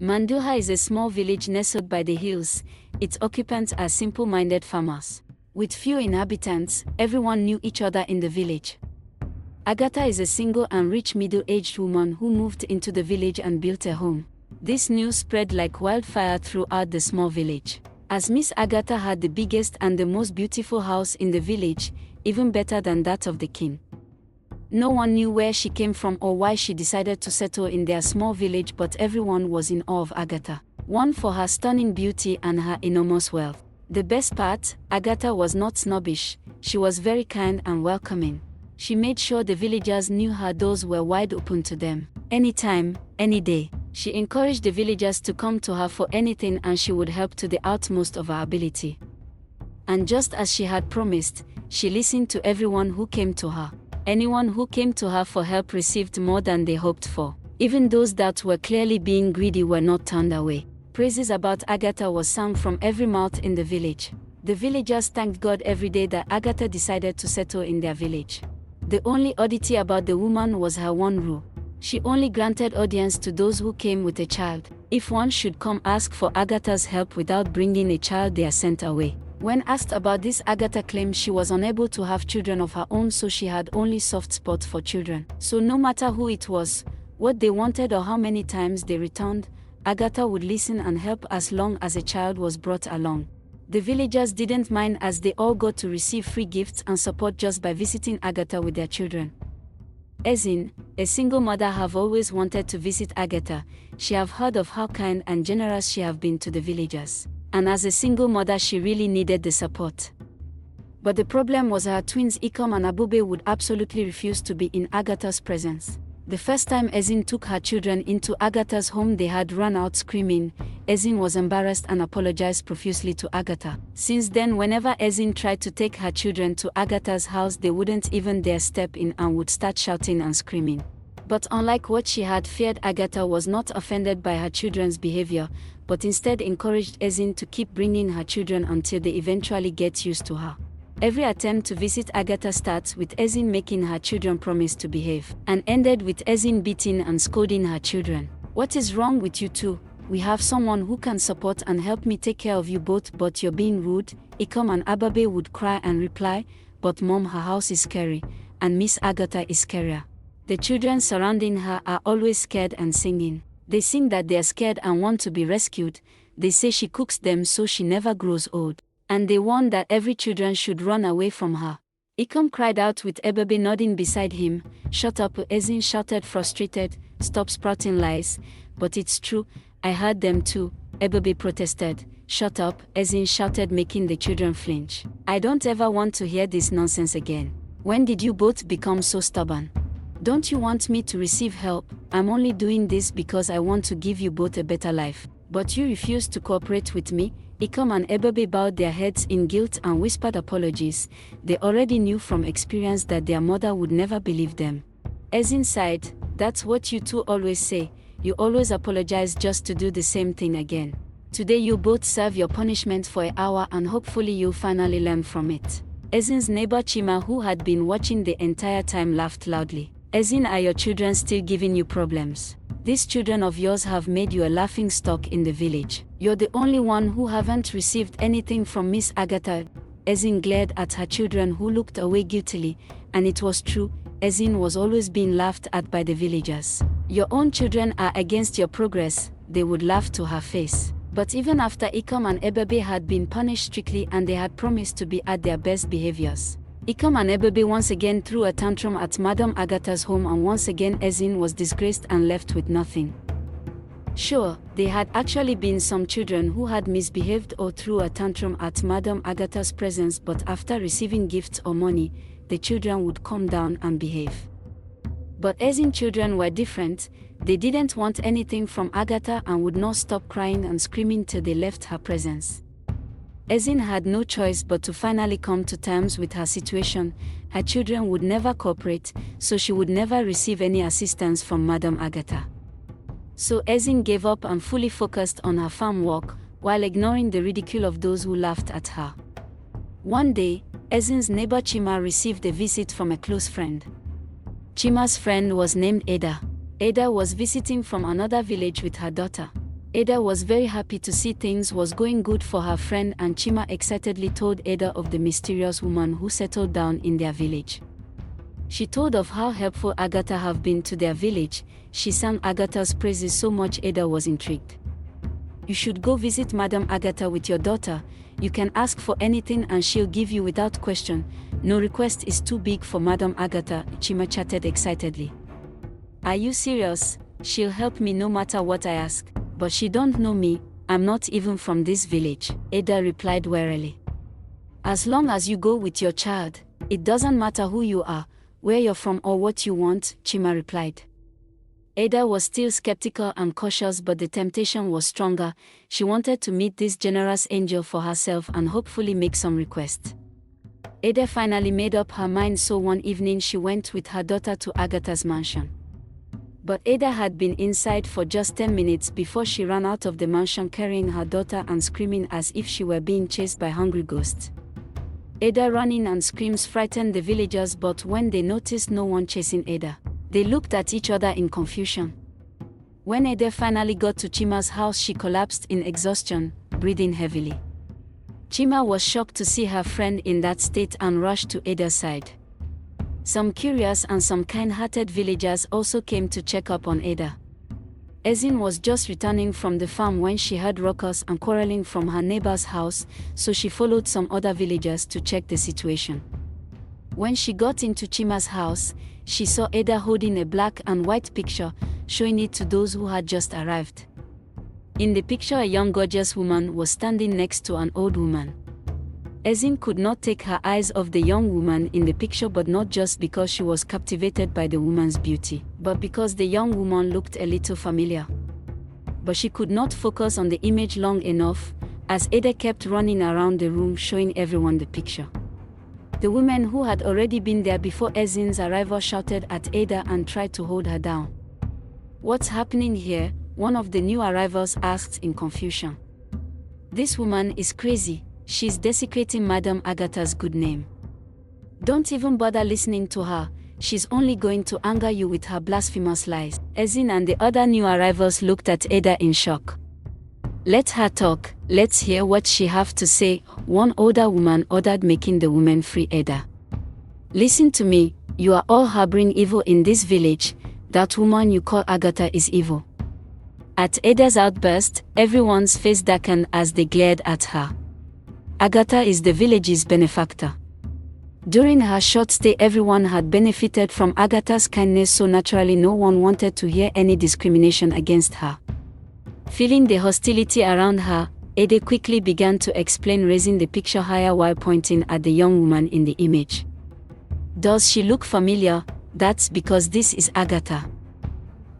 Madudhah is a small village nestled by the hills. Its occupants are simple-minded farmers. With few inhabitants, everyone knew each other in the village. Agatha is a single and rich middle-aged woman who moved into the village and built a home. This news spread like wildfire throughout the small village. As Miss Agatha had the biggest and the most beautiful house in the village, even better than that of the king. No one knew where she came from or why she decided to settle in their small village, but everyone was in awe of Agatha. One, for her stunning beauty and her enormous wealth. The best part, Agatha was not snobbish. She was very kind and welcoming. She made sure the villagers knew her doors were wide open to them. Anytime, any day. She encouraged the villagers to come to her for anything, and she would help to the utmost of her ability. And just as she had promised, she listened to everyone who came to her. Anyone who came to her for help received more than they hoped for. Even those that were clearly being greedy were not turned away. Praises about Agatha was sung from every mouth in the village. The villagers thanked God every day that Agatha decided to settle in their village. The only oddity about the woman was her one rule. She only granted audience to those who came with a child. If one should come ask for Agatha's help without bringing a child, they are sent away. When asked about this, Agatha claimed she was unable to have children of her own, so she had only soft spot for children. So no matter who it was, what they wanted or how many times they returned, Agatha would listen and help as long as a child was brought along. The villagers didn't mind, as they all got to receive free gifts and support just by visiting Agatha with their children. Ezin, a single mother, have always wanted to visit Agatha. She have heard of how kind and generous she have been to the villagers. And as a single mother, she really needed the support. But the problem was her twins Ikom and Abube would absolutely refuse to be in Agatha's presence. The first time Ezin took her children into Agatha's home, they had run out screaming. Ezin was embarrassed and apologized profusely to Agatha. Since then, whenever Ezin tried to take her children to Agatha's house, they wouldn't even dare step in and would start shouting and screaming. But unlike what she had feared, Agatha was not offended by her children's behavior, but instead encouraged Ezin to keep bringing her children until they eventually get used to her. Every attempt to visit Agatha starts with Ezin making her children promise to behave, and ended with Ezin beating and scolding her children. "What is wrong with you two? We have someone who can support and help me take care of you both, but you're being rude." Ikom and Ababe would cry and reply, "But Mom, her house is scary, and Miss Agatha is scarier." The children surrounding her are always scared and singing. They sing that they are scared and want to be rescued. They say she cooks them so she never grows old. And they warn that every children should run away from her. Ikom cried out with Ebabe nodding beside him. "Shut up," Ezin shouted, frustrated. "Stop sprouting lies." "But it's true, I heard them too," Ebabe protested. "Shut up," Ezin shouted, making the children flinch. "I don't ever want to hear this nonsense again. When did you both become so stubborn? Don't you want me to receive help? I'm only doing this because I want to give you both a better life. But you refuse to cooperate with me." Ikom and Ebabe bowed their heads in guilt and whispered apologies. They already knew from experience that their mother would never believe them. Ezin sighed. "That's what you two always say. You always apologize just to do the same thing again. Today you both serve your punishment for an hour, and hopefully you'll finally learn from it." Ezin's neighbor Chima, who had been watching the entire time, laughed loudly. "Ezin, are your children still giving you problems? These children of yours have made you a laughing stock in the village. You're the only one who haven't received anything from Miss Agatha." Ezin glared at her children, who looked away guiltily, and it was true, Ezin was always being laughed at by the villagers. "Your own children are against your progress," they would laugh to her face. But even after Ikom and Ebabe had been punished strictly and they had promised to be at their best behaviors, Ikom and Ebabe once again threw a tantrum at Madam Agatha's home, and once again Ezin was disgraced and left with nothing. Sure, there had actually been some children who had misbehaved or threw a tantrum at Madam Agatha's presence, but after receiving gifts or money, the children would calm down and behave. But Ezin's children were different. They didn't want anything from Agatha and would not stop crying and screaming till they left her presence. Ezin had no choice but to finally come to terms with her situation. Her children would never cooperate, so she would never receive any assistance from Madam Agatha. So Ezin gave up and fully focused on her farm work, while ignoring the ridicule of those who laughed at her. One day, Ezin's neighbor Chima received a visit from a close friend. Chima's friend was named Ada. Ada was visiting from another village with her daughter. Ada was very happy to see things was going good for her friend, and Chima excitedly told Ada of the mysterious woman who settled down in their village. She told of how helpful Agatha have been to their village. She sang Agatha's praises so much Ada was intrigued. You should go visit Madam Agatha with your daughter. You can ask for anything and she'll give you without question. No request is too big for Madam Agatha, Chima chatted excitedly. Are you serious? She'll help me no matter what I ask. But she don't know me, I'm not even from this village, Ada replied wearily. As long as you go with your child, it doesn't matter who you are, where you're from or what you want, Chima replied. Ada was still skeptical and cautious, but the temptation was stronger. She wanted to meet this generous angel for herself and hopefully make some request. Ada finally made up her mind, so one evening she went with her daughter to Agatha's mansion. But Ada had been inside for just 10 minutes before she ran out of the mansion carrying her daughter and screaming as if she were being chased by hungry ghosts. Ada running and screams frightened the villagers, but when they noticed no one chasing Ada, they looked at each other in confusion. When Ada finally got to Chima's house, she collapsed in exhaustion, breathing heavily. Chima was shocked to see her friend in that state and rushed to Ada's side. Some curious and some kind-hearted villagers also came to check up on Ada. Ezin was just returning from the farm when she heard ruckus and quarreling from her neighbor's house, so she followed some other villagers to check the situation. When she got into Chima's house, she saw Ada holding a black and white picture, showing it to those who had just arrived. In the picture, a young gorgeous woman was standing next to an old woman. Ezin could not take her eyes off the young woman in the picture, but not just because she was captivated by the woman's beauty, but because the young woman looked a little familiar. But she could not focus on the image long enough, as Ada kept running around the room showing everyone the picture. The woman who had already been there before Ezin's arrival shouted at Ada and tried to hold her down. What's happening here? One of the new arrivals asked in confusion. This woman is crazy. She's desecrating Madam Agatha's good name. Don't even bother listening to her. She's only going to anger you with her blasphemous lies. Ezin and the other new arrivals looked at Ada in shock. Let her talk. Let's hear what she have to say, one older woman ordered, making the woman free Ada. Listen to me, you are all harboring evil in this village. That woman you call Agatha is evil. At Ada's outburst, everyone's face darkened as they glared at her. Agatha is the village's benefactor. During her short stay, everyone had benefited from Agatha's kindness, so naturally no one wanted to hear any discrimination against her. Feeling the hostility around her, Ada quickly began to explain, raising the picture higher while pointing at the young woman in the image. Does she look familiar? That's because this is Agatha.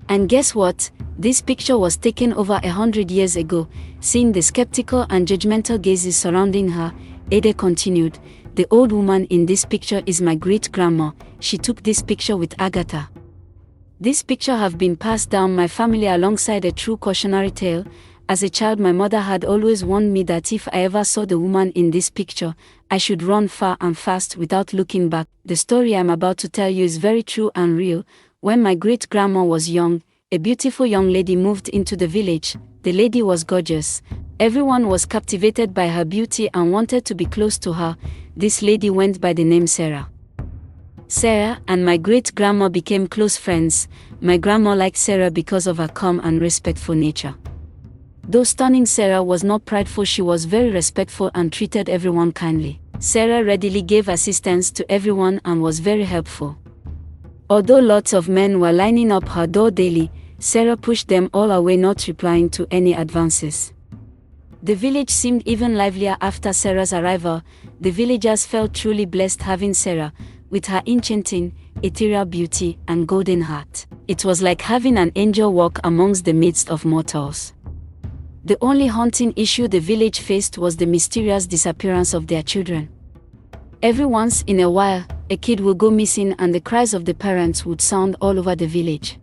And guess what? This picture was taken over 100 years ago. Seeing the skeptical and judgmental gazes surrounding her, Ada continued, the old woman in this picture is my great-grandma. She took this picture with Agatha. This picture have been passed down my family alongside a true cautionary tale. As a child, my mother had always warned me that if I ever saw the woman in this picture, I should run far and fast without looking back. The story I'm about to tell you is very true and real. When my great-grandma was young, a beautiful young lady moved into the village. The lady was gorgeous. Everyone was captivated by her beauty and wanted to be close to her. This lady went by the name Sarah. Sarah and my great-grandma became close friends. My grandma liked Sarah because of her calm and respectful nature. Though stunning, Sarah was not prideful. She was very respectful and treated everyone kindly. Sarah readily gave assistance to everyone and was very helpful. Although lots of men were lining up her door daily, Sarah pushed them all away, not replying to any advances. The village seemed even livelier after Sarah's arrival. The villagers felt truly blessed having Sarah, with her enchanting, ethereal beauty and golden heart. It was like having an angel walk amongst the midst of mortals. The only haunting issue the village faced was the mysterious disappearance of their children. Every once in a while, a kid would go missing and the cries of the parents would sound all over the village.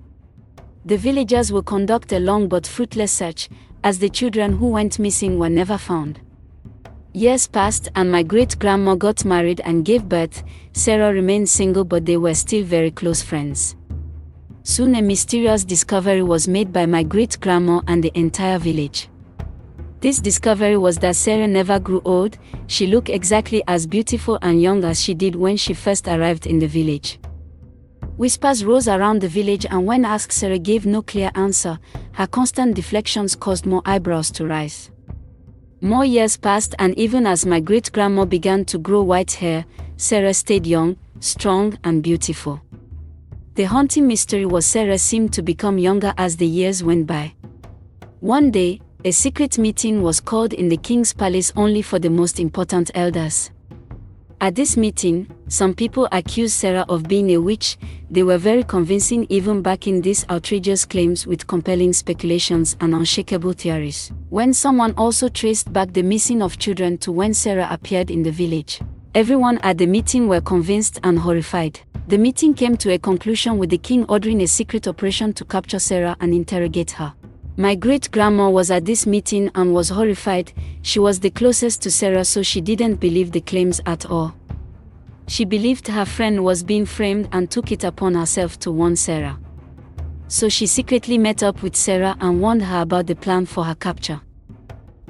The villagers would conduct a long but fruitless search, as the children who went missing were never found. Years passed and my great-grandma got married and gave birth. Sarah remained single, but they were still very close friends. Soon a mysterious discovery was made by my great-grandma and the entire village. This discovery was that Sarah never grew old. She looked exactly as beautiful and young as she did when she first arrived in the village. Whispers rose around the village, and when asked, Sarah gave no clear answer. Her constant deflections caused more eyebrows to rise. More years passed, and even as my great-grandma began to grow white hair, Sarah stayed young, strong, and beautiful. The haunting mystery was Sarah seemed to become younger as the years went by. One day, a secret meeting was called in the king's palace only for the most important elders. At this meeting, some people accused Sarah of being a witch. They were very convincing, even backing these outrageous claims with compelling speculations and unshakable theories. When someone also traced back the missing of children to when Sarah appeared in the village, everyone at the meeting were convinced and horrified. The meeting came to a conclusion with the king ordering a secret operation to capture Sarah and interrogate her. My great-grandma was at this meeting and was horrified. She was the closest to Sarah, so she didn't believe the claims at all. She believed her friend was being framed and took it upon herself to warn Sarah. So she secretly met up with Sarah and warned her about the plan for her capture.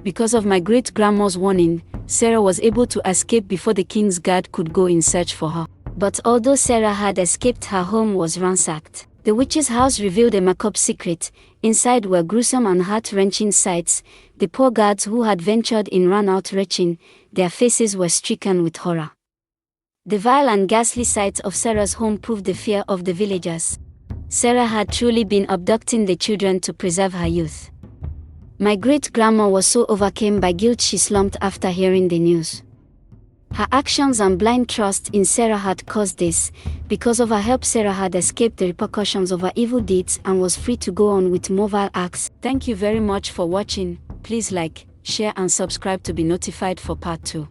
Because of my great-grandma's warning, Sarah was able to escape before the king's guard could go in search for her. But although Sarah had escaped, her home was ransacked. The witch's house revealed a macabre secret. Inside were gruesome and heart-wrenching sights. The poor guards who had ventured in ran out retching. Their faces were stricken with horror. The vile and ghastly sights of Sarah's home proved the fear of the villagers. Sarah had truly been abducting the children to preserve her youth. My great-grandma was so overcome by guilt she slumped after hearing the news. Her actions and blind trust in Sarah had caused this. Because of her help, Sarah had escaped the repercussions of her evil deeds and was free to go on with more vile acts. Thank you very much for watching. Please like, share and subscribe to be notified for part 2.